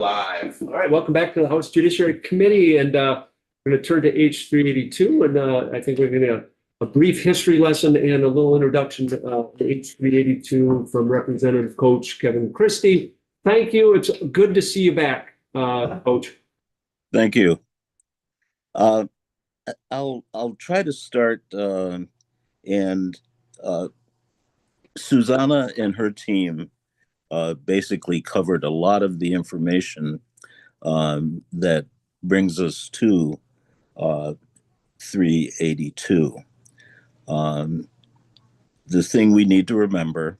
Live. All right, welcome back to the House Judiciary Committee, and we're going to turn to H382, and I think we're going to a brief history lesson and a little introduction to H382 from Representative Coach Kevin Christie. Thank you. It's good to see you back, Coach. Thank you. I'll try to start, and Susanna and her team basically covered a lot of the information that brings us to 382. The thing we need to remember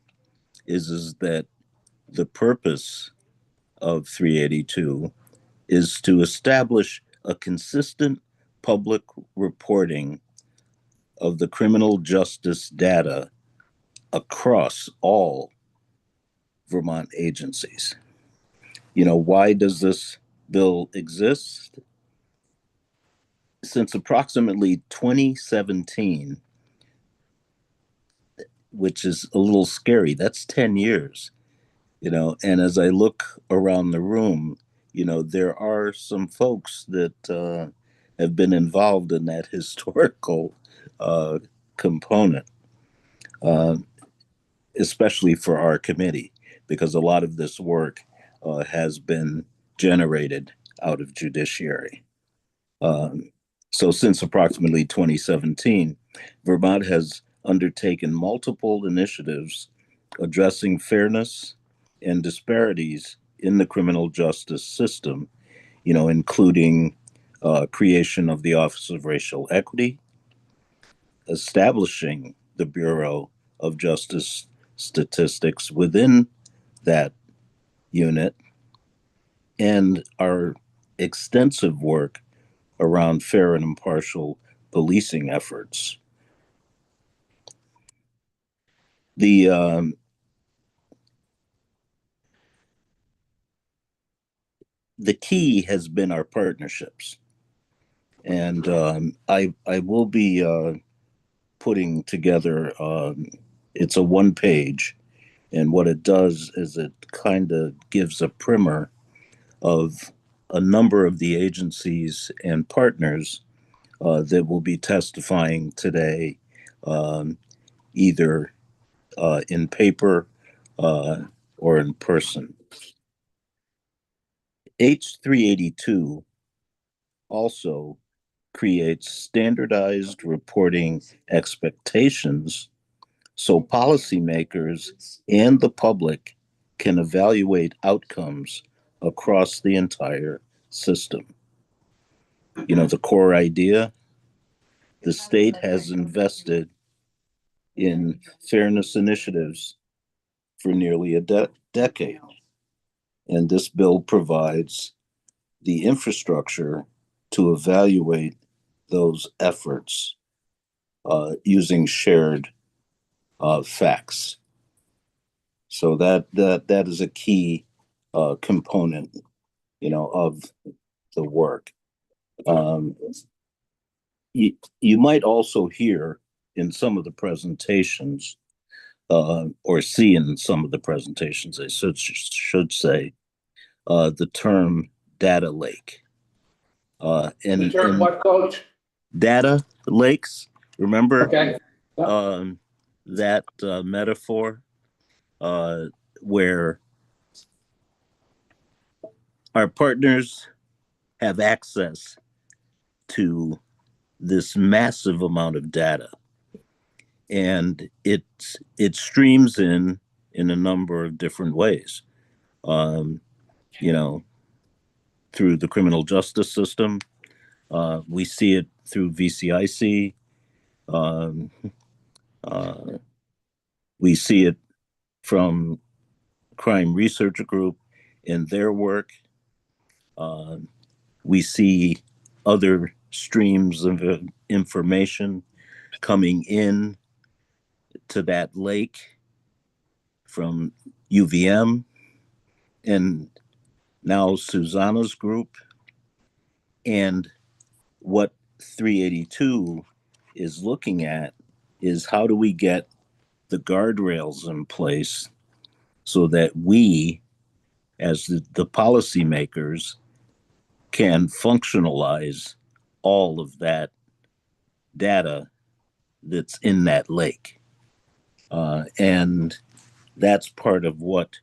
is that the purpose of 382 is to establish a consistent public reporting of the criminal justice data across all Vermont agencies. You know, why does this bill exist? Since approximately 2017, which is a little scary, that's 10 years, you know, and as I look around the room, you know, there are some folks that have been involved in that historical component, especially for our committee, because a lot of this work has been generated out of Judiciary. So since approximately 2017, Vermont has undertaken multiple initiatives addressing fairness and disparities in the criminal justice system, you know, including creation of the Office of Racial Equity, establishing the Bureau of Justice Statistics within that unit, and our extensive work around fair and impartial policing efforts. The key has been our partnerships, and I will be putting together. It's a one page, and what it does is it kind of gives a primer of a number of the agencies and partners that will be testifying today, either in paper or in person. H382 also creates standardized reporting expectations so policymakers and the public can evaluate outcomes across the entire system. You know, the core idea, the state has invested in fairness initiatives for nearly a decade. And this bill provides the infrastructure to evaluate those efforts using shared facts. So that is a key component, you know, of the work. You might also hear in some of the presentations, or see in some of the presentations, I should say, the term data lake. The term what, Coach? Data lakes. Remember okay. That metaphor where our partners have access to this massive amount of data, and it streams in a number of different ways. You know, through the criminal justice system, we see it through VCIC. We see it from Crime Research Group in their work. We see other streams of information coming in to that lake from UVM and now Susanna's group. And what 382 is looking at is how do we get the guardrails in place so that we as the policymakers can functionalize all of that data that's in that lake. And that's part of what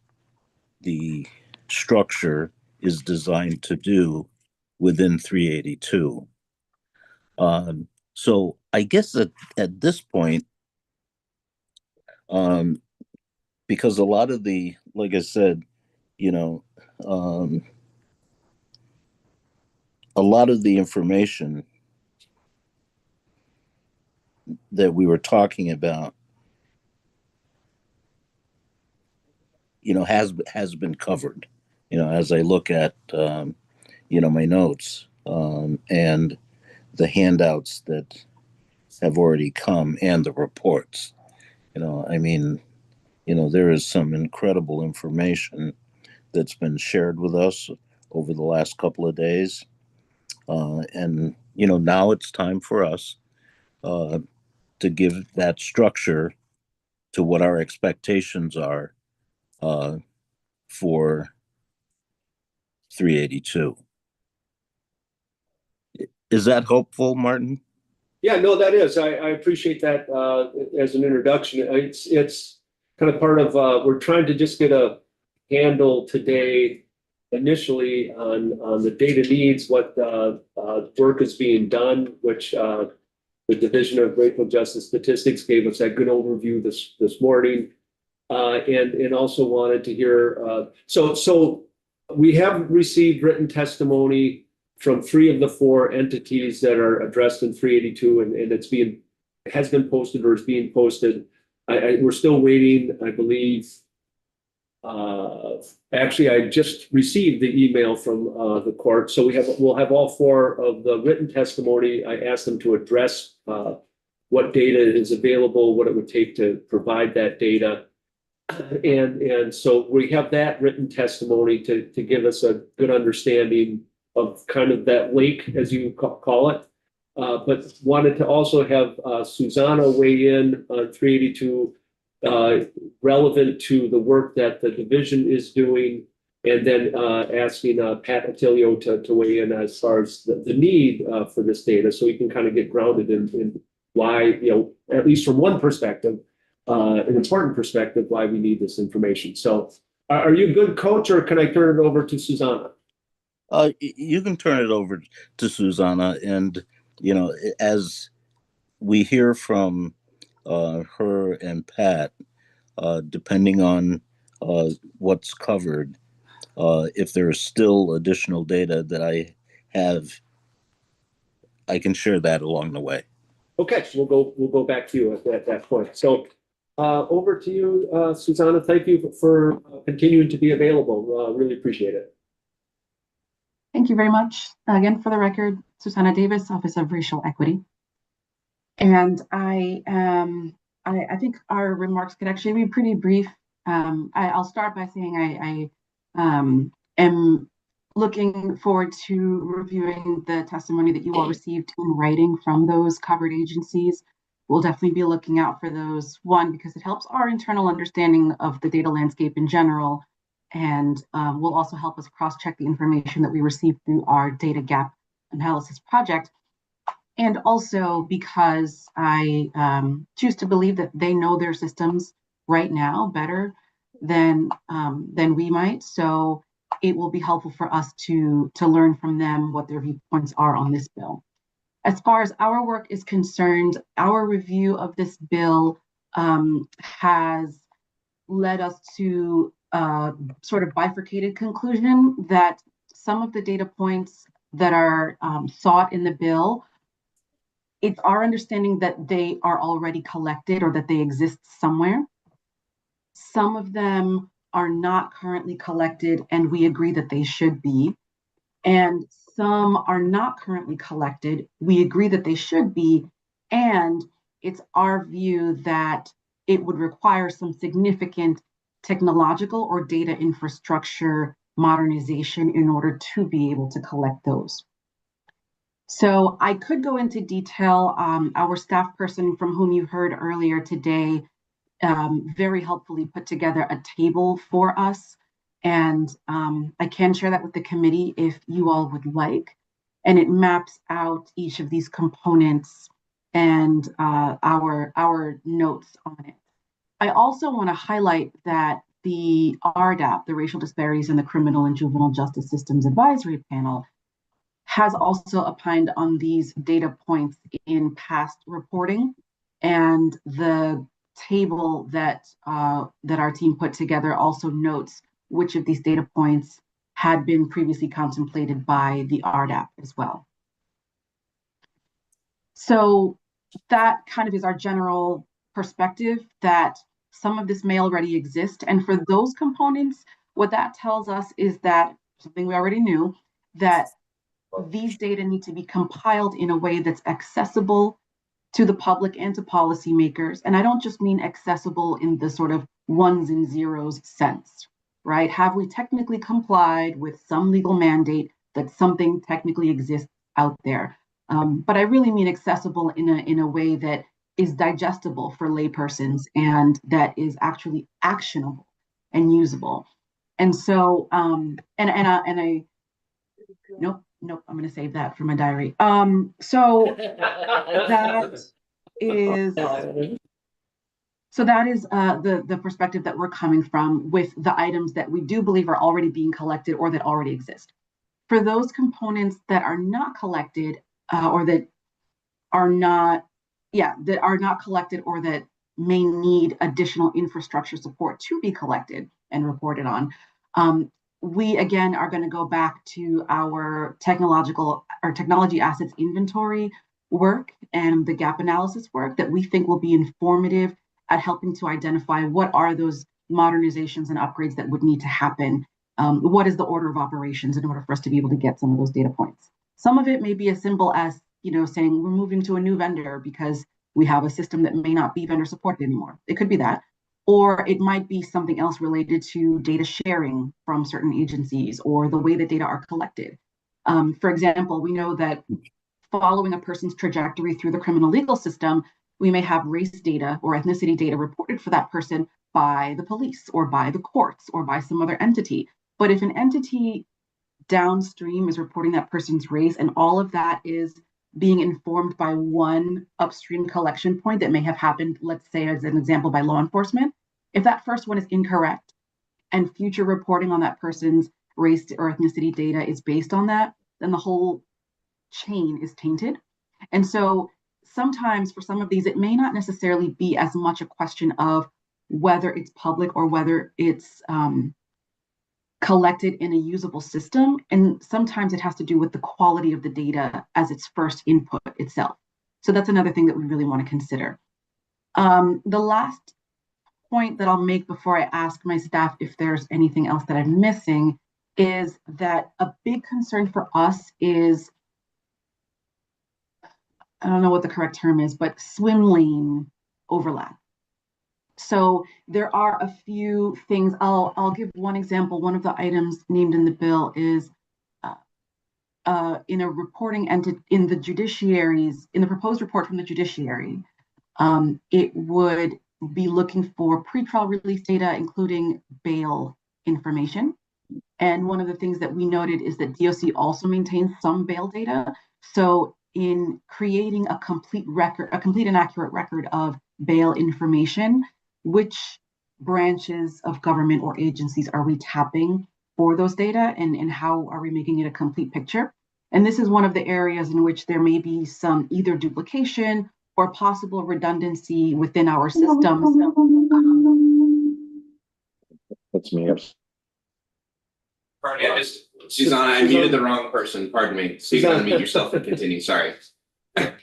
the structure is designed to do within 382. So I guess at this point, because a lot of like I said, you know, a lot of the information that we were talking about, has been covered. As I look at my notes, and the handouts that have already come and the reports. I mean, there is some incredible information that's been shared with us over the last couple of days. And, now it's time for us to give that structure to what our expectations are for 382. Is that hopeful, Martin? Yeah, no, that is. I appreciate that as an introduction. It's kind of part of we're trying to just get a handle today initially on the data needs, what work is being done, which the Division of Racial Justice Statistics gave us that good overview this morning, and also wanted to hear. So we have received written testimony from 3 of the 4 entities that are addressed in 382, and it has been posted or is being posted. We're still waiting, I believe. Actually, I just received the email from the court, so we'll have all 4 of the written testimony. I asked them to address what data is available, what it would take to provide that data. And so we have that written testimony to give us a good understanding of kind of that lake, as you call it. But wanted to also have Susanna weigh in on 382 relevant to the work that the division is doing, and then asking Pat Attilio to weigh in as far as the need for this data, so we can kind of get grounded in why, at least from one perspective, an important perspective, why we need this information. So are you a good coach, or can I turn it over to Susanna? You can turn it over to Susanna, and as we hear from her and Pat, depending on what's covered, if there's still additional data that I have, I can share that along the way. Okay, so we'll go back to you at that point. So over to you, Susanna. Thank you for continuing to be available. Really appreciate it. Thank you very much. Again, for the record, Susanna Davis, Office of Racial Equity. And I think our remarks could actually be pretty brief. I'll start by saying I am looking forward to reviewing the testimony that you all received in writing from those covered agencies. We'll definitely be looking out for those, one, because it helps our internal understanding of the data landscape in general, and will also help us cross-check the information that we received through our data gap analysis project. And also because I choose to believe that they know their systems right now better than we might. So it will be helpful for us to learn from them what their viewpoints are on this bill. As far as our work is concerned, our review of this bill has led us to sort of bifurcated conclusion that some of the data points that are sought in the bill, it's our understanding that they are already collected or that they exist somewhere. Some of them are not currently collected, and we agree that they should be. And some are not currently collected. We agree that they should be. And it's our view that it would require some significant technological or data infrastructure modernization in order to be able to collect those. So I could go into detail. Our staff person from whom you heard earlier today very helpfully put together a table for us And I can share that with the committee if you all would like. And it maps out each of these components and our notes on it. I also want to highlight that the RDAP, the Racial Disparities in the Criminal and Juvenile Justice Systems Advisory Panel, has also opined on these data points in past reporting, and the table that our team put together also notes which of these data points had been previously contemplated by the RDAP as well. So that kind of is our general perspective, that some of this may already exist. And for those components, what that tells us is that something we already knew, that these data need to be compiled in a way that's accessible to the public and to policymakers. And I don't just mean accessible in the sort of ones and zeros sense, right? Have we technically complied with some legal mandate that something technically exists out there? But I really mean accessible in a way that is digestible for laypersons and that is actually actionable and usable. And so, nope, I'm going to save that for my diary. So that is the perspective that we're coming from with the items that we do believe are already being collected or that already exist. For those components that are not collected or that are not collected or that may need additional infrastructure support to be collected and reported on, we again are going to go back to our technology assets inventory work and the gap analysis work that we think will be informative at helping to identify what are those modernizations and upgrades that would need to happen. What is the order of operations in order for us to be able to get some of those data points? Some of it may be as simple as, saying we're moving to a new vendor because we have a system that may not be vendor supported anymore. It could be that. Or it might be something else related to data sharing from certain agencies or the way that data are collected. For example, we know that following a person's trajectory through the criminal legal system, we may have race data or ethnicity data reported for that person by the police or by the courts or by some other entity. But if an entity downstream is reporting that person's race and all of that is being informed by one upstream collection point that may have happened, let's say as an example, by law enforcement, if that first one is incorrect and future reporting on that person's race or ethnicity data is based on that, then the whole chain is tainted. And so sometimes for some of these, it may not necessarily be as much a question of whether it's public or whether it's collected in a usable system. And sometimes it has to do with the quality of the data as its first input itself. So that's another thing that we really want to consider. The last point that I'll make before I ask my staff if there's anything else that I'm missing is that a big concern for us is, I don't know what the correct term is, but swim lane overlap. So there are a few things. I'll give one example. One of the items named in the bill is in a reporting entity in the proposed report from the judiciary. It would be looking for pretrial release data, including bail information. And one of the things that we noted is that DOC also maintains some bail data. So in creating a complete and accurate record of bail information, which branches of government or agencies are we tapping for those data, and how are we making it a complete picture? And this is one of the areas in which there may be some either duplication or possible redundancy within our systems. That's me. Pardon me, Susanna, I muted the wrong person. Pardon me. So you can unmute yourself and continue. Sorry. That's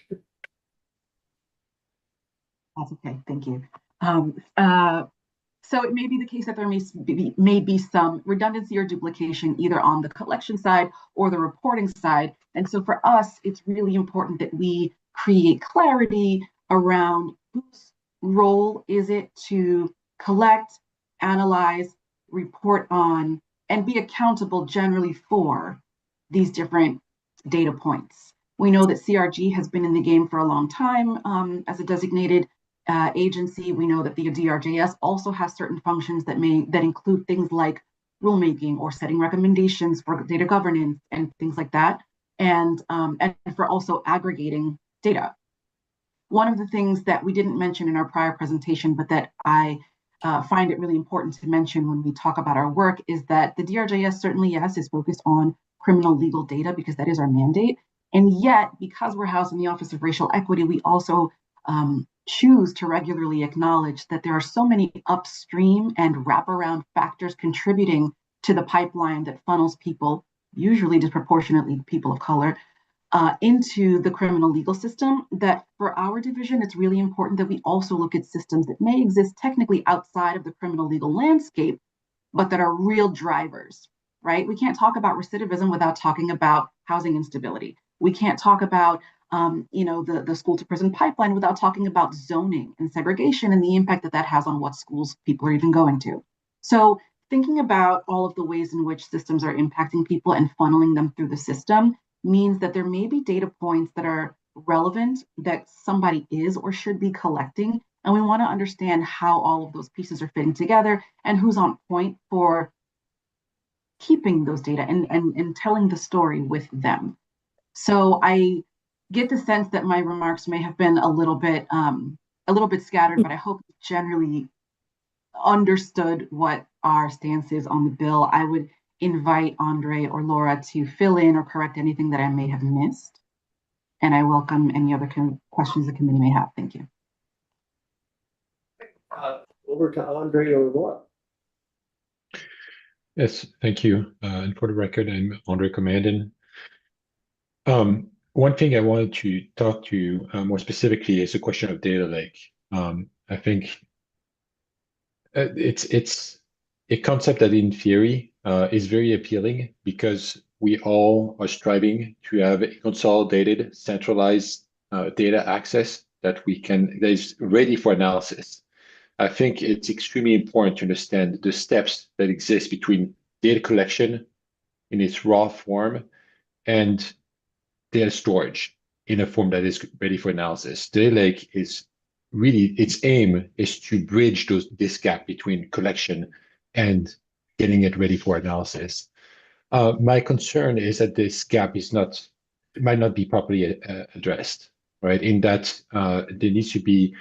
okay. Thank you. So it may be the case that there may be some redundancy or duplication either on the collection side or the reporting side. And so for us, it's really important that we create clarity around whose role is it to collect, analyze, report on, and be accountable generally for these different data points. We know that CRG has been in the game for a long time as a designated agency. We know that the DRJS also has certain functions that include things like rulemaking or setting recommendations for data governance and things like that, and for also aggregating data. One of the things that we didn't mention in our prior presentation, but that I find it really important to mention when we talk about our work, is that the DRJS certainly, yes, is focused on criminal legal data because that is our mandate. And yet, because we're housed in the Office of Racial Equity, we also choose to regularly acknowledge that there are so many upstream and wraparound factors contributing to the pipeline that funnels people, usually disproportionately people of color, into the criminal legal system, that for our division, it's really important that we also look at systems that may exist technically outside of the criminal legal landscape, but that are real drivers, right? We can't talk about recidivism without talking about housing instability. We can't talk about the school to prison pipeline without talking about zoning and segregation and the impact that that has on what schools people are even going to. So thinking about all of the ways in which systems are impacting people and funneling them through the system means that there may be data points that are relevant that somebody is or should be collecting. And we want to understand how all of those pieces are fitting together and who's on point for keeping those data and telling the story with them. So I get the sense that my remarks may have been a little bit scattered, but I hope you generally understood what our stance is on the bill. I would invite Andre or Laura to fill in or correct anything that I may have missed. And I welcome any other questions the committee may have. Thank you. Over to Andre or Laura. Yes, thank you. And for the record, I'm Andre Commandin. One thing I wanted to talk to you more specifically is the question of data lake. I think it's a concept that in theory is very appealing because we all are striving to have a consolidated, centralized data access that is ready for analysis. I think it's extremely important to understand the steps that exist between data collection in its raw form and data storage in a form that is ready for analysis. Data lake is really, its aim is to bridge this gap between collection and getting it ready for analysis. My concern is that this gap might not be properly addressed, right? In that there needs to be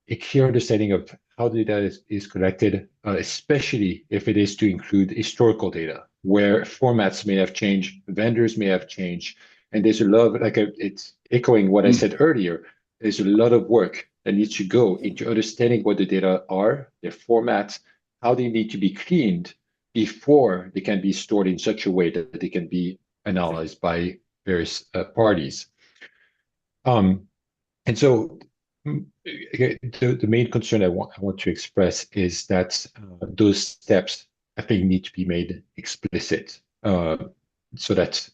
a clear understanding of how the data is collected, especially if it is to include historical data, where formats may have changed, vendors may have changed, and there's a lot of, it's echoing what I said earlier, there's a lot of work that needs to go into understanding what the data are, their formats, how they need to be cleaned before they can be stored in such a way that they can be analyzed by various parties. And so the main concern I want to express is that those steps, I think, need to be made explicit so that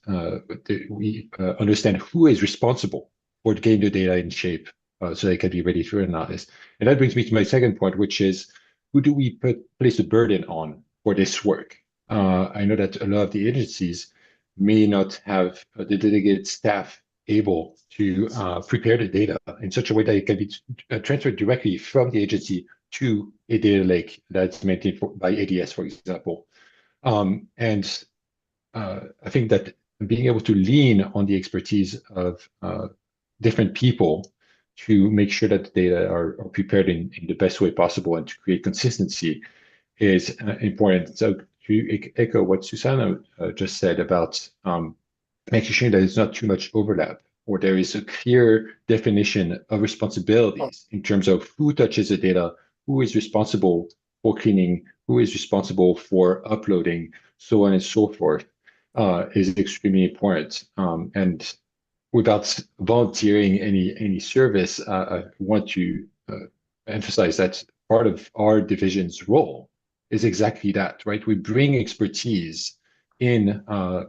we understand who is responsible for getting the data in shape so they can be ready for analysis. And that brings me to my second point, which is who do we place the burden on for this work? I know that a lot of the agencies may not have the dedicated staff able to prepare the data in such a way that it can be transferred directly from the agency to a data lake that's maintained by ADS, for example. And I think that being able to lean on the expertise of different people to make sure that the data are prepared in the best way possible and to create consistency is important. So to echo what Susanna just said about making sure that there's not too much overlap, or there is a clear definition of responsibilities in terms of who touches the data, who is responsible for cleaning, who is responsible for uploading, so on and so forth, is extremely important. And without volunteering any service, I want to emphasize that part of our division's role is exactly that, right? We bring expertise in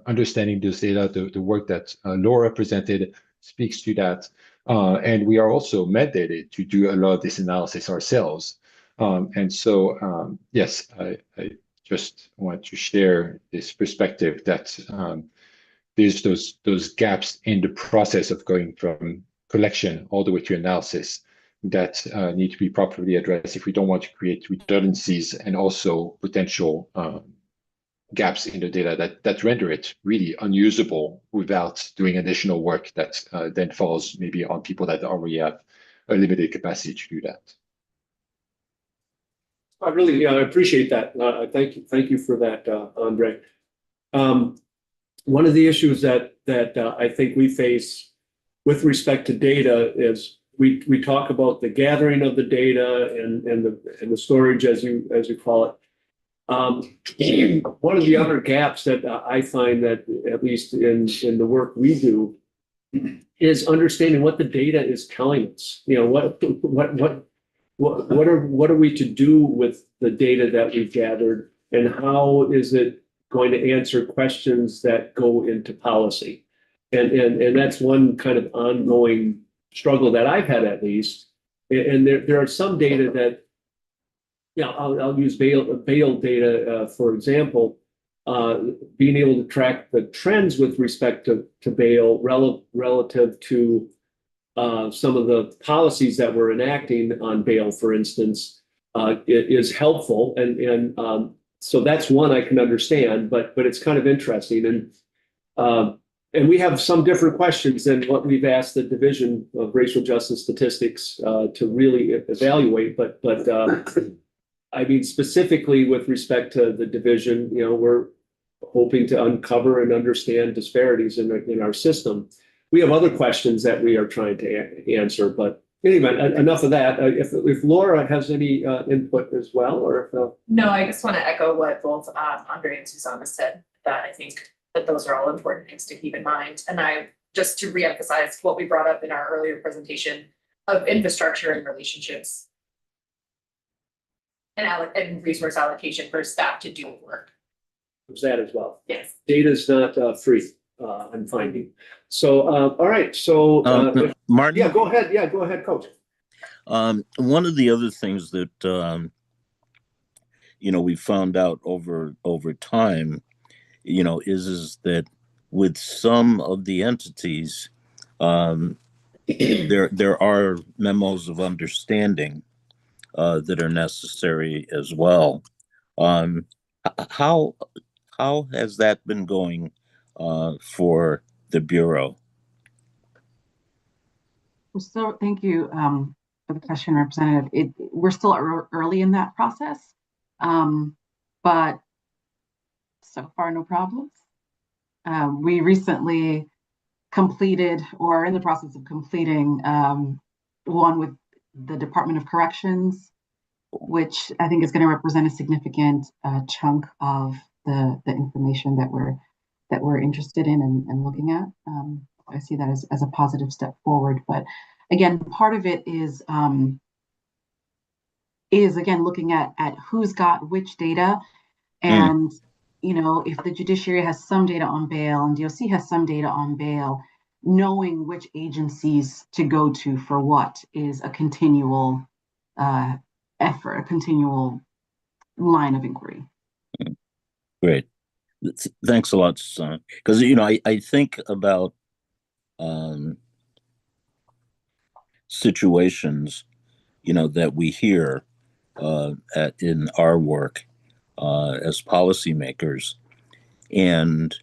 understanding this data. The work that Laura presented speaks to that. And we are also mandated to do a lot of this analysis ourselves. And so, yes, I just want to share this perspective that there's those gaps in the process of going from collection all the way to analysis that need to be properly addressed if we don't want to create redundancies and also potential gaps in the data that render it really unusable without doing additional work that then falls maybe on people that already have a limited capacity to do that. I really, I appreciate that. Thank you for that, Andre. One of the issues that I think we face with respect to data is we talk about the gathering of the data and the storage, as you call it. One of the other gaps that I find that, at least in the work we do, is understanding what the data is telling us. You know, what are we to do with the data that we've gathered, and how is it going to answer questions that go into policy? And that's one kind of ongoing struggle that I've had, at least. And there are some data that, yeah, I'll use bail data for example. Being able to track the trends with respect to bail relative to some of the policies that we're enacting on bail, for instance, is helpful, and so that's one I can understand, but it's kind of interesting, and we have some different questions than what we've asked the Division of Racial Justice Statistics to really evaluate, but I mean, specifically with respect to the division, you know, we're hoping to uncover and understand disparities in our system. We have other questions that we are trying to answer, but anyway, enough of that. If Laura has any input as well, or if, No, I just want to echo what both Andre and Susanna said, that I think that those are all important things to keep in mind. And I just to reemphasize what we brought up in our earlier presentation of infrastructure and relationships and resource allocation for staff to do the work. there's that as well. Yes. Data is not free. I'm finding. So, all right. So, Martin? yeah, go ahead. Yeah, go ahead, Coach. One of the other things that we found out over time, is that with some of the entities, there are memos of understanding that are necessary as well. How has that been going for the Bureau? So thank you for the question, Representative. We're still early in that process, but so far no problems. We recently completed, or in the process of completing, one with the Department of Corrections, which I think is going to represent a significant chunk of the information that we're interested in and looking at. I see that as a positive step forward. But again, part of it is again looking at who's got which data, and if the judiciary has some data on bail and DOC has some data on bail, knowing which agencies to go to for what is a continual effort, a continual line of inquiry. Great. Thanks a lot, Susanna. Because, I think about situations, that we hear in our work as policymakers, and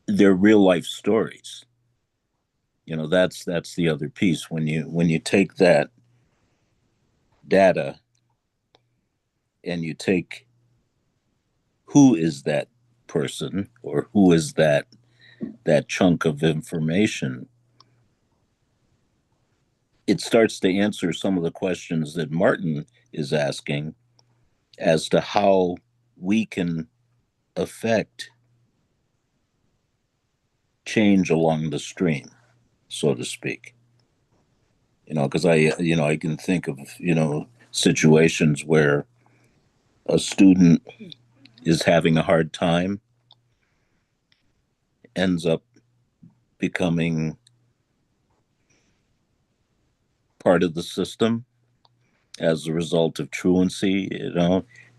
they're real life stories. That's the other piece. When you take that data and you take who is that person or who is that chunk of information, it starts to answer some of the questions that Martin is asking as to how we can affect change along the stream, so to speak. Because I can think of, situations where a student is having a hard time, ends up becoming part of the system as a result of truancy,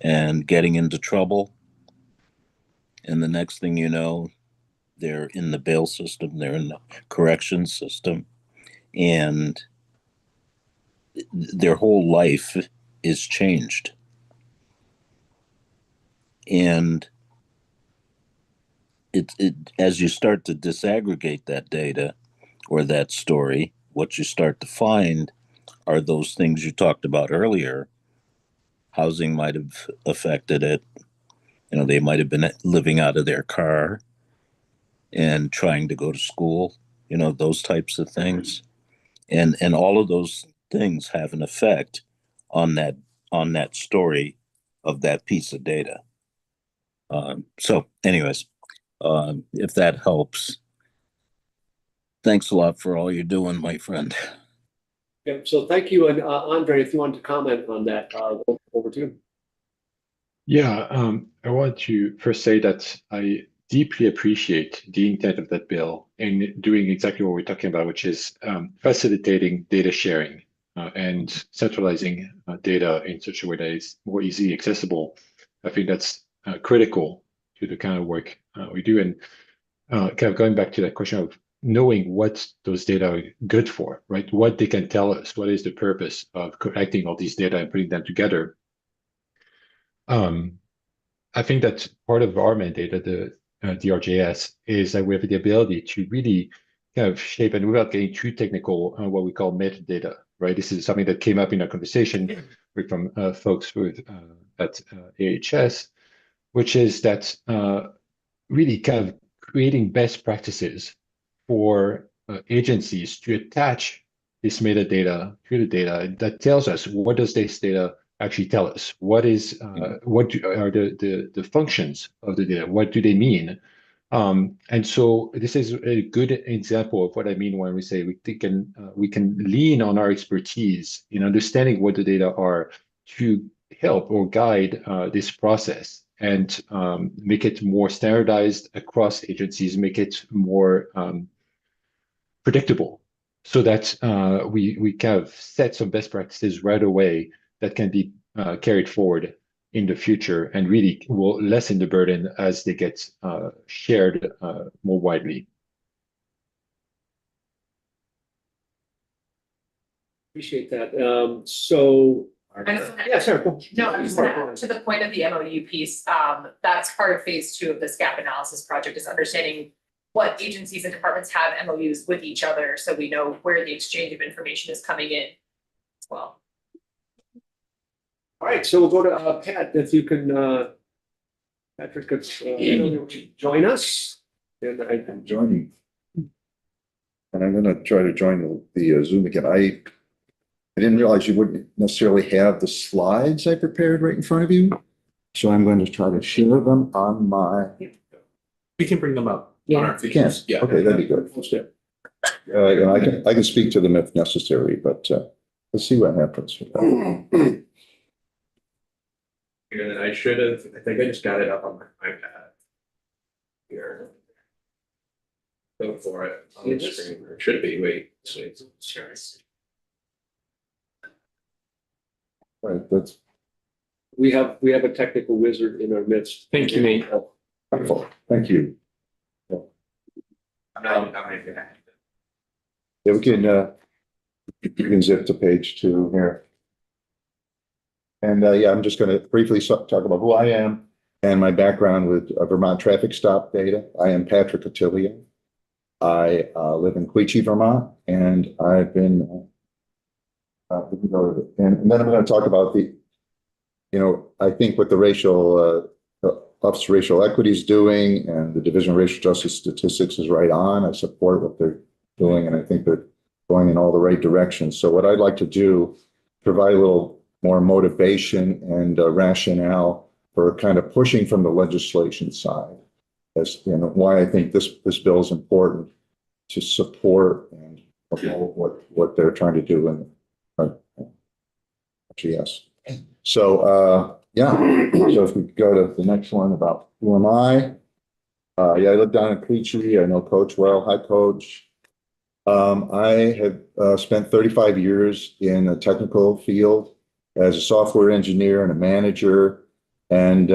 and getting into trouble. And the next thing you know, they're in the bail system, they're in the corrections system, and their whole life is changed. And it as you start to disaggregate that data or that story, what you start to find are those things you talked about earlier. Housing might have affected it. You know, they might have been living out of their car and trying to go to school, you know, those types of things. And all of those things have an effect on that story of that piece of data. So anyways, if that helps, thanks a lot for all you're doing, my friend. Yeah, so thank you. And Andre, if you want to comment on that, over to you. Yeah, I want to first say that I deeply appreciate the intent of that bill in doing exactly what we're talking about, which is facilitating data sharing and centralizing data in such a way that is more easily accessible. I think that's critical to the kind of work we do. And kind of going back to that question of knowing what those data are good for, right? What they can tell us, what is the purpose of collecting all these data and putting them together. I think that part of our mandate at the DRJS is that we have the ability to really kind of shape, and without getting too technical, what we call metadata, right? This is something that came up in our conversation with from folks at AHS, which is that really kind of creating best practices for agencies to attach this metadata to the data that tells us what does this data actually tell us? What is are the functions of the data? What do they mean? And so this is a good example of what I mean when we say we can lean on our expertise in understanding what the data are to help or guide this process and make it more standardized across agencies, make it more predictable, so that we kind of set some best practices right away that can be carried forward in the future and really will lessen the burden as they get shared more widely. Appreciate that. So, yeah, sure. No, I'm just gonna add to the point of the MOU piece, that's part of phase 2 of this gap analysis project, is understanding what agencies and departments have MOUs with each other, so we know where the exchange of information is coming in as well. All right, so we'll go to Pat, if you can, Patrick, could join us. And I'm joining. And I'm going to try to join the Zoom again. I didn't realize you wouldn't necessarily have the slides I prepared right in front of you. So I'm going to try to share them on my. We can bring them up. On our You can? features. Yeah. Okay, that'd be good. And I can speak to them if necessary, but let's see what happens. And then I should have, I think I just got it up on my iPad. Here. Go for it on the screen, or should it be, wait, sure. Right, that's we have a technical wizard in our midst. Thank you, Nate. wonderful. Thank you. I'm not even. Yeah, we can zip to page 2 here. And yeah, I'm just going to briefly talk about who I am and my background with Vermont traffic stop data. I am Patrick Attilia. I live in Quechee, Vermont, and I've been, and then I'm going to talk about I think what the Office of Racial Equity is doing and the Division of Racial Justice Statistics is right on. I support what they're doing, and I think they're going in all the right directions. So what I'd like to do, provide a little more motivation and rationale for kind of pushing from the legislation side, as why I think this bill is important to support and what they're trying to do in GS. So yeah, so if we go to the next one about who am I? Yeah, I live down in Quechee. I know Coach well. Hi, Coach. I have spent 35 years in a technical field as a software engineer and a manager, and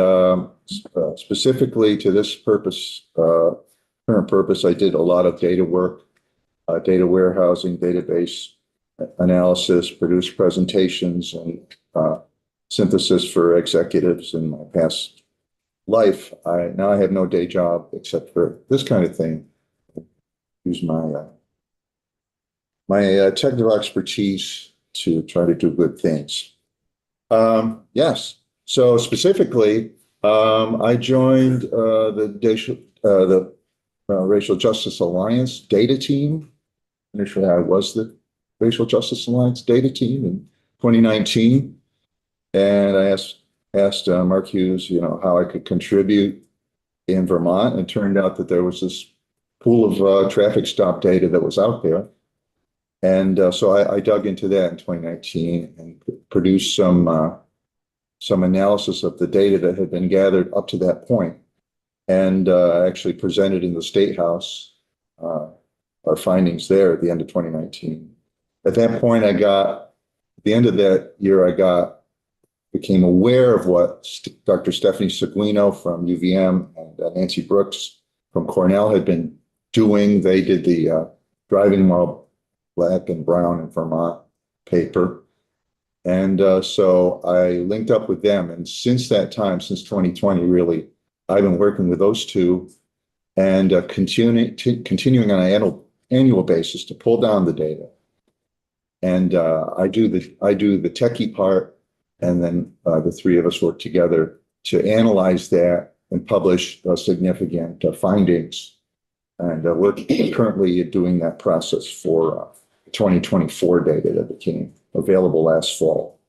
specifically to this purpose, current purpose, I did a lot of data work, data warehousing, database analysis, produced presentations, and synthesis for executives in my past life, now I have no day job except for this kind of thing. Use my technical expertise to try to do good things. Yes. So specifically, I joined the Racial Justice Alliance data team. Initially, I was the Racial Justice Alliance data team in 2019, and I asked Mark Hughes, how I could contribute in Vermont, and it turned out that there was this pool of traffic stop data that was out there. And so I dug into that in 2019 and produced some analysis of the data that had been gathered up to that point, and actually presented in the State House our findings there at the end of 2019. At that point, at the end of that year, became aware of what Dr. Stephanie Seguino from UVM and Nancy Brooks from Cornell had been doing. They did the driving while Black and Brown in Vermont paper. And so I linked up with them. And since that time, since 2020, really, I've been working with those two and continuing on an annual basis to pull down the data. And I do the techie part, and then the three of us work together to analyze that and publish significant findings. And we're currently doing that process for 2024 data that became available last fall.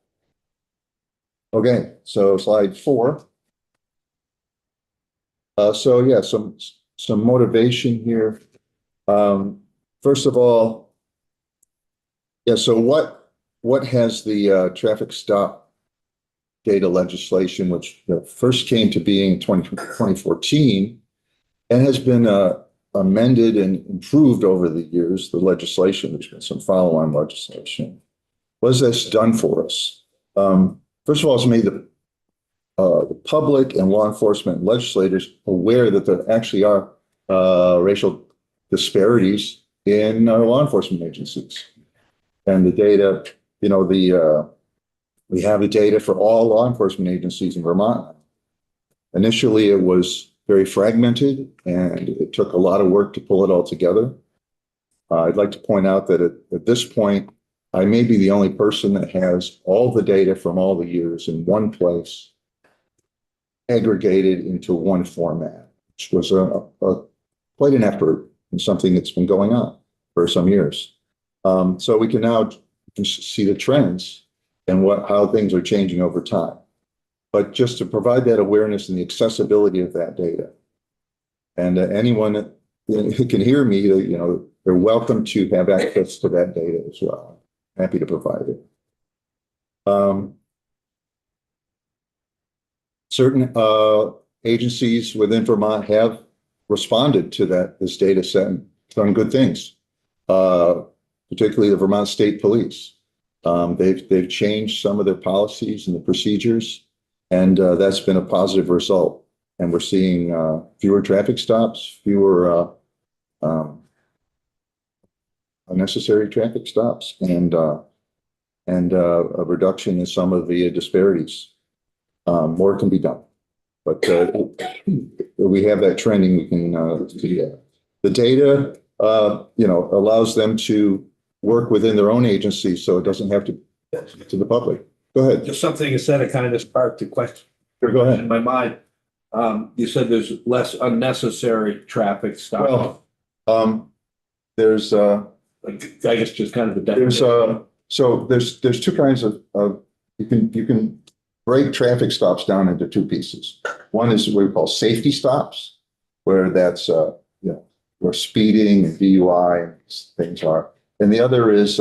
Okay, so slide 4. So yeah, some motivation here. First of all, yeah, so what has the traffic stop data legislation, which first came to being in 2014 and has been amended and improved over the years, the legislation, there's been some follow-on legislation. What has this done for us? First of all, it's made the public and law enforcement legislators aware that there actually are racial disparities in law enforcement agencies. And the data, we have the data for all law enforcement agencies in Vermont. Initially, it was very fragmented, and it took a lot of work to pull it all together. I'd like to point out that at this point, I may be the only person that has all the data from all the years in one place, aggregated into one format, which was quite an effort and something that's been going on for some years. So we can now see the trends and how things are changing over time. But just to provide that awareness and the accessibility of that data. And anyone who can hear me, they're welcome to have access to that data as well. Happy to provide it. Certain agencies within Vermont have responded to this data set and done good things, particularly the Vermont State Police. They've changed some of their policies and the procedures, and that's been a positive result. And we're seeing fewer traffic stops, fewer unnecessary traffic stops, and a reduction in some of the disparities. More can be done, but we have that trending. We can see the data. Allows them to work within their own agency, so it doesn't have to the public. Go ahead. Just something you said to kind of sparked the question. Sure, go ahead. In my mind, you said there's less unnecessary traffic stops. Well, there's I guess just kind of the definition. There's two kinds of you can break traffic stops down into two pieces. One is what we call safety stops, where that's where speeding and DUI and things are, and the other is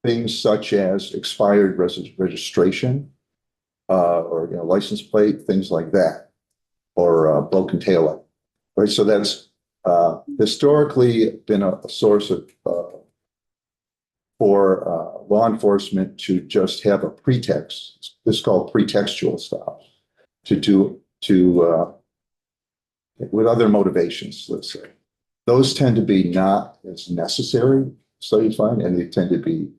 things such as expired registration or license plate, things like that, or broken taillight. Right, so that's historically been a source of for law enforcement to just have a pretext. This is called pretextual stops with other motivations, let's say. Those tend to be not as necessary, so you find, and they tend to be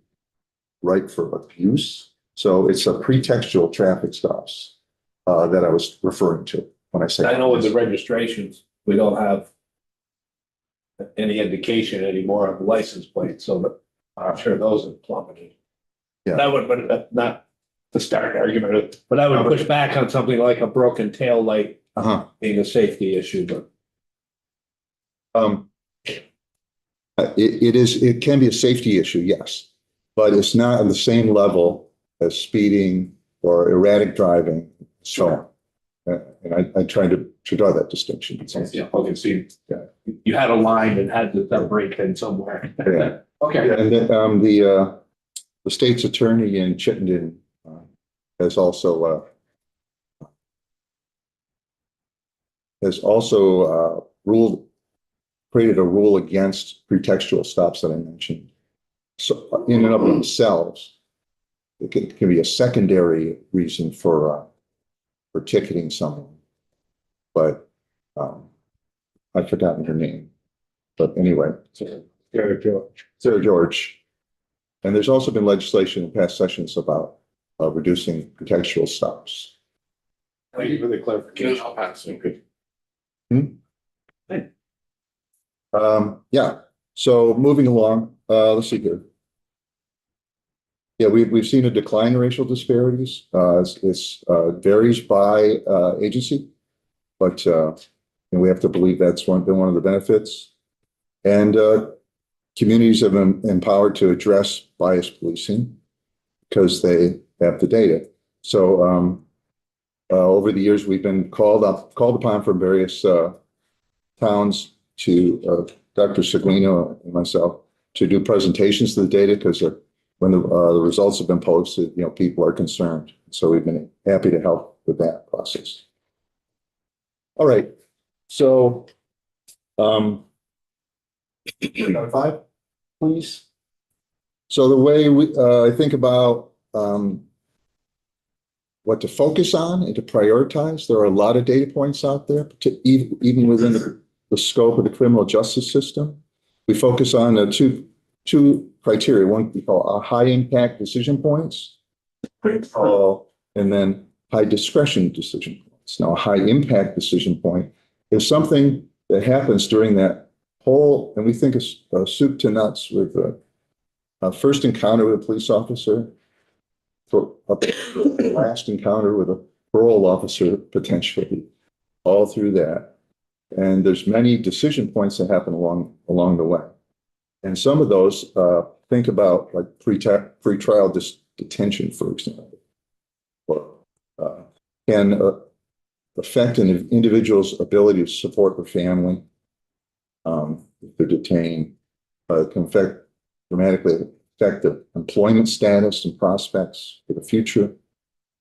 ripe for abuse. So it's a pretextual traffic stops that I was referring to when I say. I know with the registrations, we don't have any indication anymore of the license plate, so that I'm sure those have plummeted. Yeah. That would, but not to start an argument, but I would push back on something like a broken tail light being a safety issue, but. It can be a safety issue, yes, but it's not on the same level as speeding or erratic driving, so on. And I tried to draw that distinction. Yeah, okay, see, you had a line that had to separate then somewhere. Yeah. Okay. And then the state's attorney in Chittenden has also created a rule against pretextual stops that I mentioned. So in and of themselves, it can be a secondary reason for ticketing someone. But I've forgotten her name. But anyway, Sarah George. And there's also been legislation in past sessions about reducing pretextual stops. Thank you for the clarification. I'll pass it. Yeah, so moving along, let's see here. Yeah, we've seen a decline in racial disparities. It varies by agency, but we have to believe that's been one of the benefits. And communities have been empowered to address bias policing because they have the data. So over the years, we've been called upon from various towns to Dr. Seguino and myself to do presentations of the data because when the results have been posted, people are concerned. So we've been happy to help with that process. All right, so number 5, please. So the way I think about what to focus on and to prioritize, there are a lot of data points out there, even within the scope of the criminal justice system. We focus on two criteria. One we call high impact decision points, and then high discretion decision points. Now, a high impact decision point is something that happens during that whole, and we think of soup to nuts with a first encounter with a police officer, for a last encounter with a parole officer, potentially, all through that. And there's many decision points that happen along the way. And some of those, think about like pre-trial detention, for example, or can affect an individual's ability to support their family if they're detained. Can dramatically affect their employment status and prospects for the future,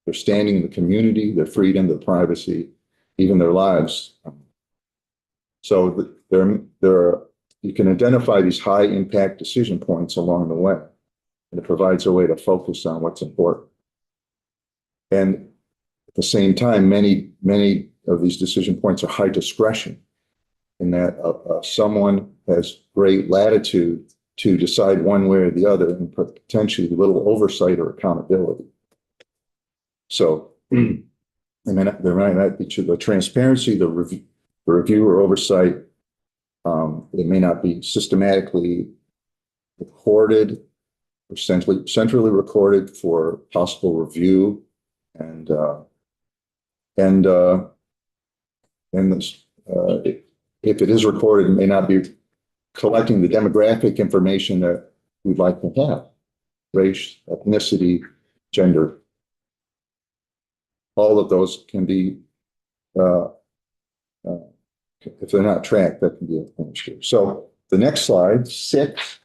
their standing in the community, their freedom, their privacy, even their lives. So you can identify these high impact decision points along the way, and it provides a way to focus on what's important. And at the same time, many of these decision points are high discretion in that someone has great latitude to decide one way or the other and potentially little oversight or accountability. So there might not be the transparency, the review or oversight. It may not be systematically recorded or centrally recorded for possible review, and if it is recorded, it may not be collecting the demographic information that we'd like to have: race, ethnicity, gender. All of those can be, if they're not tracked, that can be an issue. So the next slide, 6,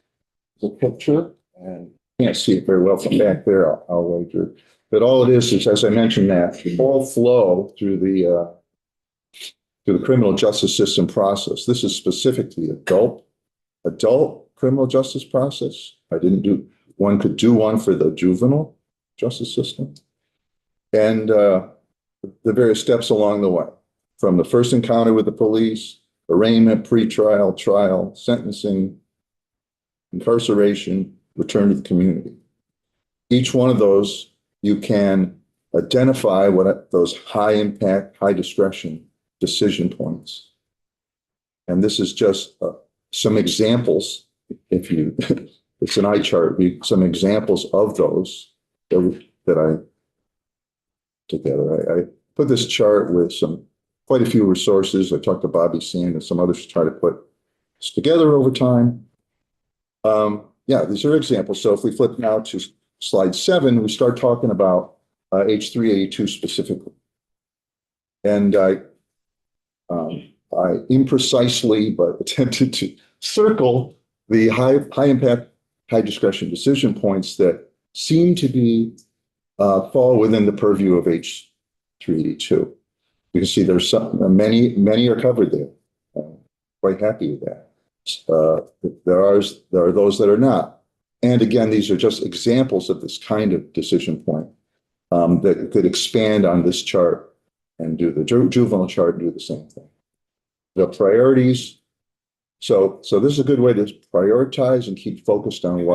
is a picture, and you can't see it very well from back there, I'll wager. But all it is, as I mentioned, that whole flow through the criminal justice system process. This is specific to the adult criminal justice process. One could do one for the juvenile justice system. And the various steps along the way, from the first encounter with the police, arraignment, pretrial, trial, sentencing, incarceration, return to the community. Each one of those, you can identify what those high impact, high discretion decision points. And this is just some examples. If you, it's an eye chart, some examples of those that I together. I put this chart with quite a few resources. I talked to Bobby Sand and some others to try to put this together over time. Yeah, these are examples. So if we flip now to slide 7, we start talking about H382 specifically. And I imprecisely but attempted to circle the high impact, high discretion decision points that seem to be fall within the purview of H382. You can see there's many are covered there. Quite happy with that. There are those that are not. And again, these are just examples of this kind of decision point that could expand on this chart and do the juvenile chart and do the same thing. The priorities. So this is a good way to prioritize and keep focused on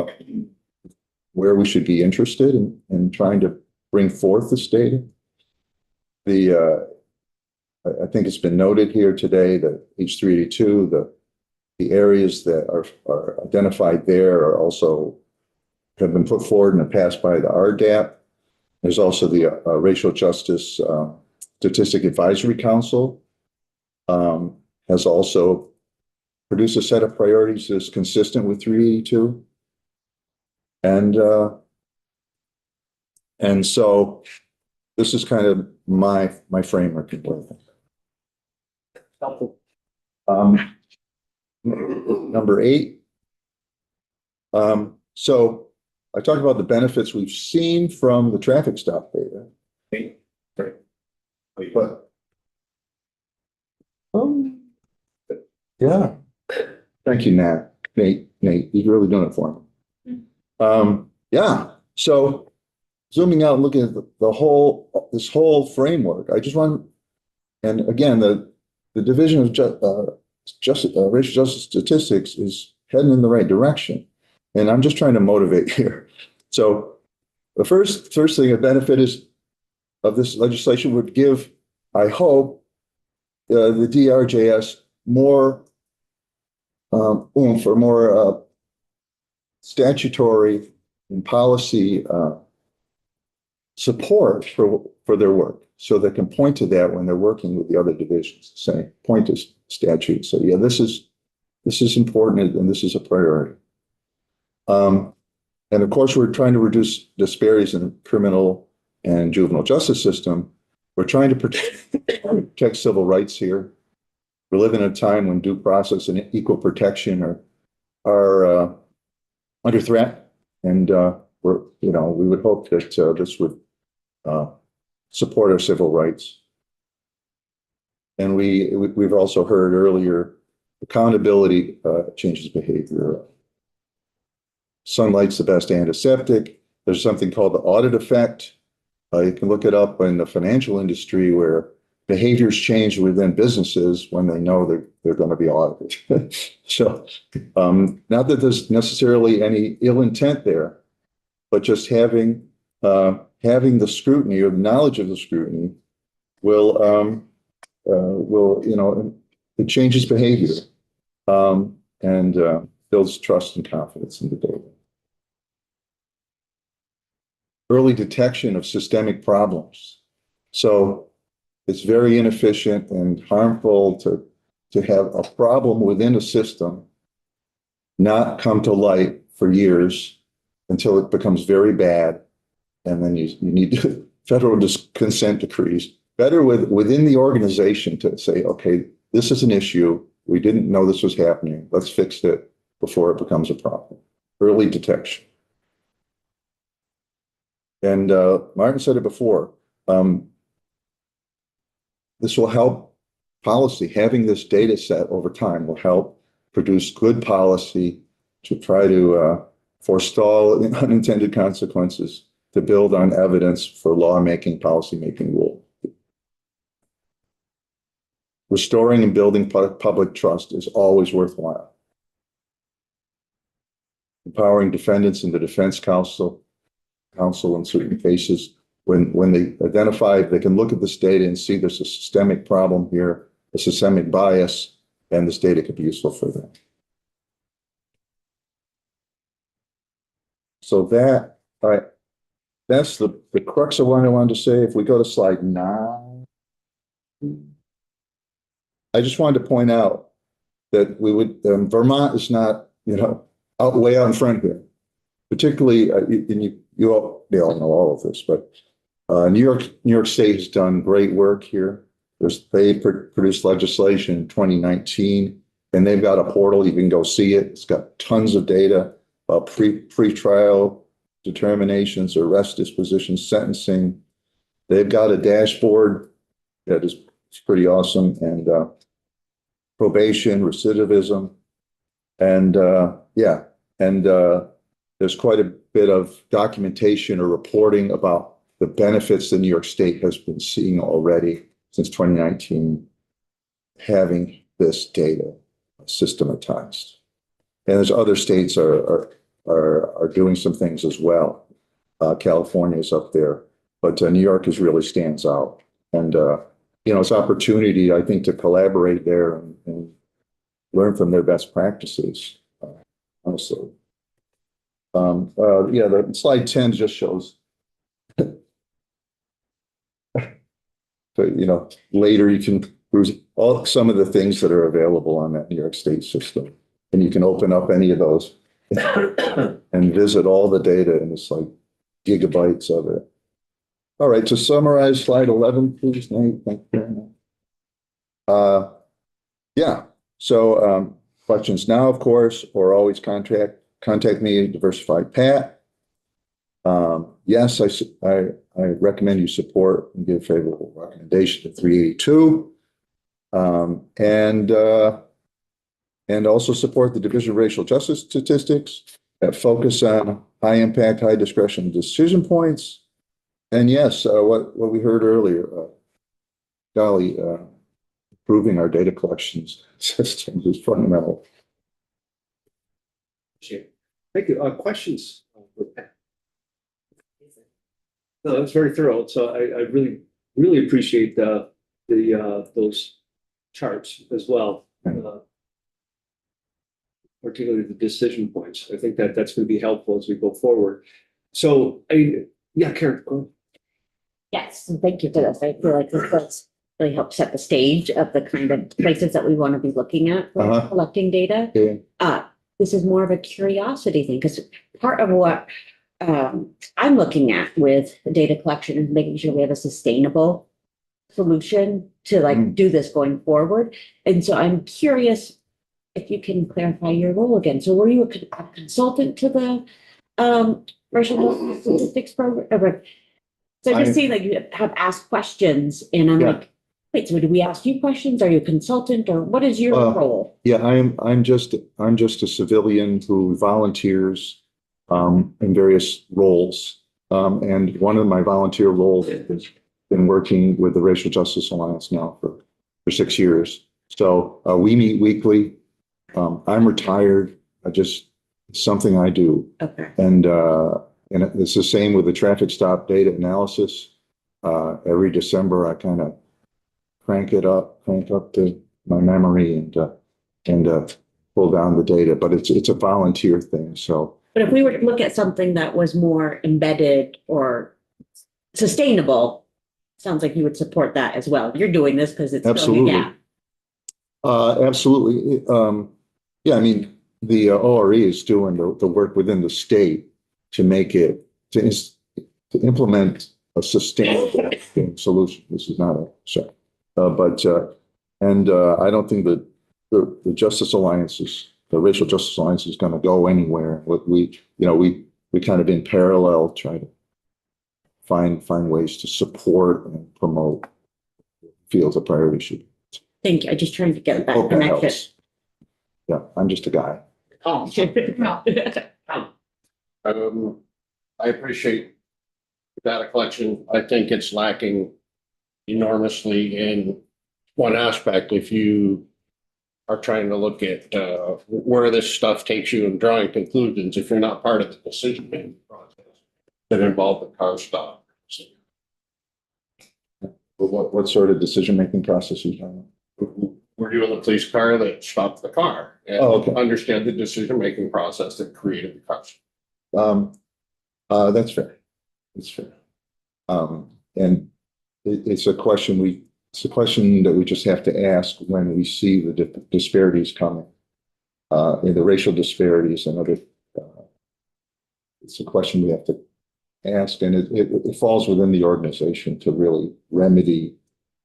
where we should be interested in trying to bring forth this data. I think it's been noted here today that H382, the areas that are identified there are also have been put forward and passed by the RDAP. There's also the Racial Justice Statistic Advisory Council has also produced a set of priorities that's consistent with 382. And so this is kind of my framework. Number 8. So I talked about the benefits we've seen from the traffic stop data. But yeah. Thank you, Nate, you're really doing it for me. Yeah. So zooming out and looking at this whole framework, I just want, and again, the Division of Racial Justice Statistics is heading in the right direction. And I'm just trying to motivate here. So the first thing, a benefit of this legislation would give, I hope, the DRJS more oomph or more statutory and policy support for their work, so they can point to that when they're working with the other divisions, say, point to statute, say, yeah, this is important and this is a priority. And of course, we're trying to reduce disparities in the criminal and juvenile justice system. We're trying to protect civil rights here. We're living in a time when due process and equal protection are under threat, and we would hope that this would support our civil rights. And we've also heard earlier, accountability changes behavior. Sunlight's the best antiseptic. There's something called the audit effect. You can look it up in the financial industry, where behaviors change within businesses when they know they're going to be audited. So not that there's necessarily any ill intent there, but just having the scrutiny or the knowledge of the scrutiny will it changes behavior and builds trust and confidence in the data. Early detection of systemic problems. So it's very inefficient and harmful to have a problem within a system not come to light for years until it becomes very bad, and then you need federal consent decrees. Better within the organization to say, okay, this is an issue. We didn't know this was happening. Let's fix it before it becomes a problem. Early detection. And Martin said it before. This will help policy. Having this data set over time will help produce good policy to try to forestall unintended consequences, to build on evidence for lawmaking, policymaking rule. Restoring and building public trust is always worthwhile. Empowering defendants in the defense counsel in certain cases, when they identify, they can look at this data and see there's a systemic problem here. a systemic bias, and this data could be useful for that. So that, all right, that's the crux of what I wanted to say. If we go to slide 9, I just wanted to point out that we would, Vermont is not, way out in front here. Particularly, and they all know all of this, but New York State has done great work here. They produced legislation in 2019, and they've got a portal. You can go see it. It's got tons of data about pre-trial determinations, arrest dispositions, sentencing. They've got a dashboard that is pretty awesome, and probation, recidivism, and there's quite a bit of documentation or reporting about the benefits that New York State has been seeing already since 2019, having this data systematized. And there's other states are doing some things as well. California is up there, but New York really stands out. And it's opportunity, I think, to collaborate there and learn from their best practices. Honestly, the slide 10 just shows. But later you can cruise some of the things that are available on that New York State system, and you can open up any of those and visit all the data, and it's like gigabytes of it. All right, to summarize, slide 11, please, Nate. Thank you very much. So questions now, of course, or always contact me, Diversified Pat. Yes, I recommend you support and give favorable recommendation to 382. And also support the Division of Racial Justice Statistics that focus on high impact, high discretion decision points. And yes, what we heard earlier, improving our data collections systems is fundamental. Thank you. Questions? No, that was very thorough. So I really, really appreciate those charts as well. Particularly the decision points. I think that's going to be helpful as we go forward. So, Karen, go ahead. Yes, and thank you for this. I feel like this does really help set the stage of the kind of places that we want to be looking at for collecting data. Yeah. This is more of a curiosity thing, because part of what I'm looking at with data collection is making sure we have a sustainable solution to do this going forward. And so I'm curious if you can clarify your role again. So were you a consultant to the racial statistics program? So I just see that you have asked questions, and I'm like, wait, so do we ask you questions? Are you a consultant, or what is your role? Yeah, I'm just a civilian who volunteers in various roles. And one of my volunteer roles has been working with the Racial Justice Alliance now for 6 years. So we meet weekly. I'm retired. It's something I do. Okay. And it's the same with the traffic stop data analysis. Every December, I kind of crank up to my memory and pull down the data. But it's a volunteer thing. So. But if we were to look at something that was more embedded or sustainable, sounds like you would support that as well. You're doing this because it's absolutely. Yeah. Absolutely. I mean, the ORE is doing the work within the state to make it, to implement a sustainable solution. This is not I don't think that the Justice Alliance the Racial Justice Alliance is going to go anywhere. We kind of in parallel try to find ways to support and promote fields of priority issue. Thank you. I'm just trying to get that connection. Yeah, I'm just a guy. Oh, I appreciate data collection. I think it's lacking enormously in one aspect. If you are trying to look at where this stuff takes you and drawing conclusions, if you're not part of the decision making process that involve the car stop. What sort of decision making process are you talking about? who were you in the police car that stopped the car? And Oh, okay. understand the decision-making process that created the crash. That's fair. That's fair. And it's a question that we just have to ask when we see the disparities coming, in the racial disparities and other, it's a question we have to ask, and it falls within the organization to really remedy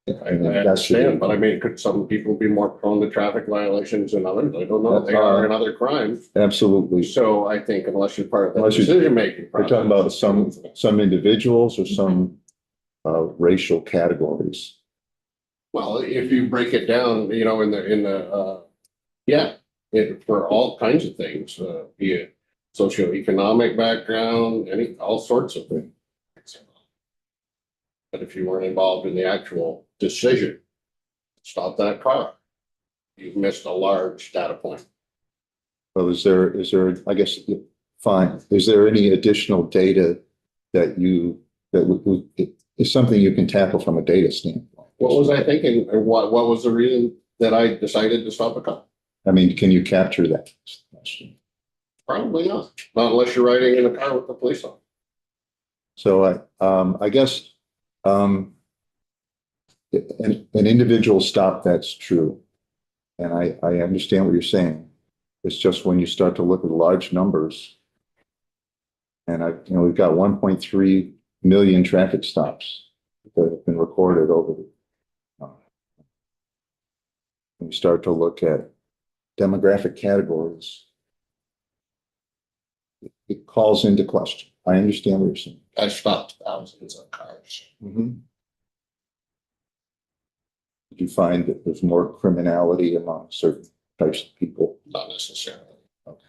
I and understand, investigate. but I mean, could some people be more prone to traffic violations than others? I don't know. They are in other crimes. Absolutely. So I think unless you're part of the Unless you- decision-making We're process. talking about some individuals or some racial categories. Well, if you break it down, you know, yeah, for all kinds of things, be it socioeconomic background, all sorts of things. But if you weren't involved in the actual decision, stop that car, you've missed a large data point. Well, is there, I guess, fine, is there any additional data that is something you can tackle from a data standpoint? What was I thinking? Or what was the reason that I decided to stop a car? I mean, can you capture that question? Probably not, not unless you're riding in a car with the police on. So I guess, an individual stop, that's true. And I understand what you're saying. It's just when you start to look at large numbers, and we've got 1.3 million traffic stops that have been recorded over the, when you start to look at demographic categories, it calls into question. I understand what you're saying. I stopped thousands of cars. Did you find that there's more criminality among certain types of people? Not necessarily. Okay.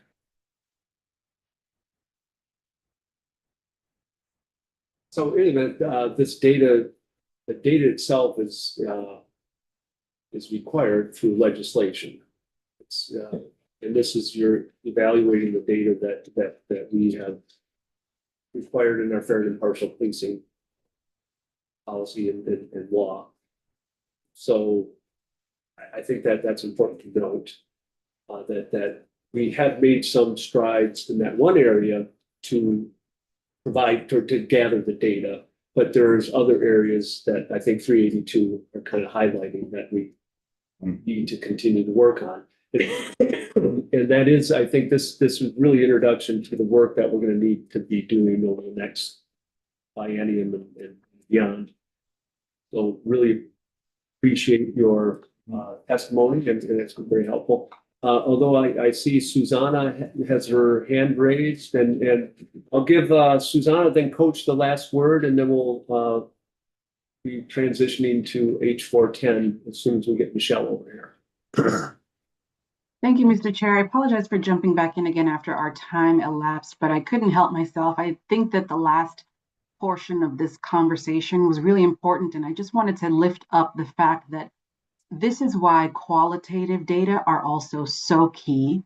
So in any event, this data, the data itself is required through legislation. It's, and this is you're evaluating the data that we have required in our fair and impartial policing policy and law. So I think that's important to note, that we have made some strides in that one area to provide to gather the data, but there's other areas that I think 382 are kind of highlighting that we need to continue to work on. And that is, I think this is really introduction to the work that we're going to need to be doing over the next biennium and beyond. So really appreciate your testimony, and it's very helpful. Although I see Susanna has her hand raised, and I'll give Susanna, then Coach, the last word, and then we'll be transitioning to H410 as soon as we get Michelle over here. Thank you, Mr. Chair. I apologize for jumping back in again after our time elapsed, but I couldn't help myself. I think that the last portion of this conversation was really important, and I just wanted to lift up the fact that this is why qualitative data are also so key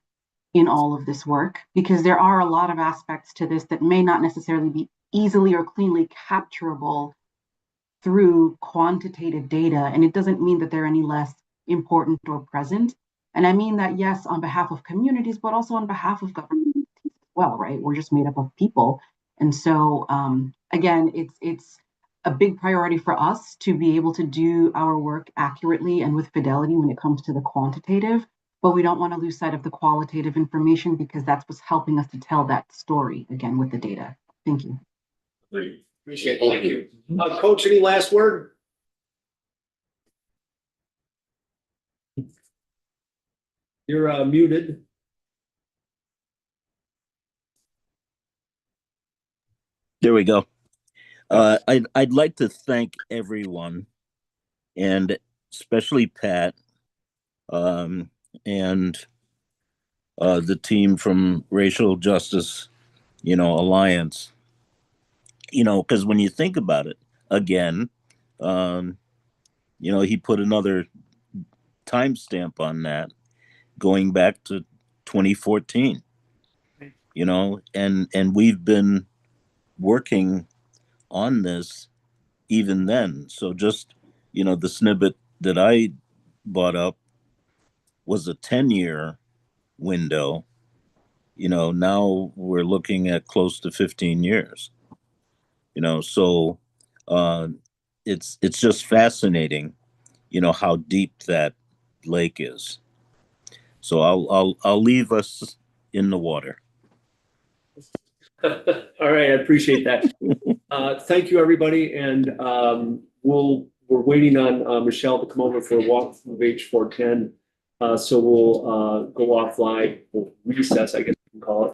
in all of this work, because there are a lot of aspects to this that may not necessarily be easily or cleanly capturable through quantitative data. And it doesn't mean that they're any less important or present. And I mean that, yes, on behalf of communities, but also on behalf of government as well, right? We're just made up of people. And so, again, it's a big priority for us to be able to do our work accurately and with fidelity when it comes to the quantitative, but we don't want to lose sight of the qualitative information, because that's what's helping us to tell that story again with the data. Thank you. Great. Appreciate it. Thank you. Coach, any last word? You're muted. There we go. I'd like to thank everyone, and especially Pat, and the team from Racial Justice, Alliance. Because when you think about it, again, he put another timestamp on that, going back to 2014. And we've been working on this even then. So just, the snippet that I brought up was a 10-year window. You know, now we're looking at close to 15 years. You know, so it's just fascinating, you know, how deep that lake is. So I'll leave us in the water. All right, I appreciate that. Thank you, everybody, and we're waiting on Michelle to come over for a walk through H410. So we'll go offline, we'll recess, I guess you can call it.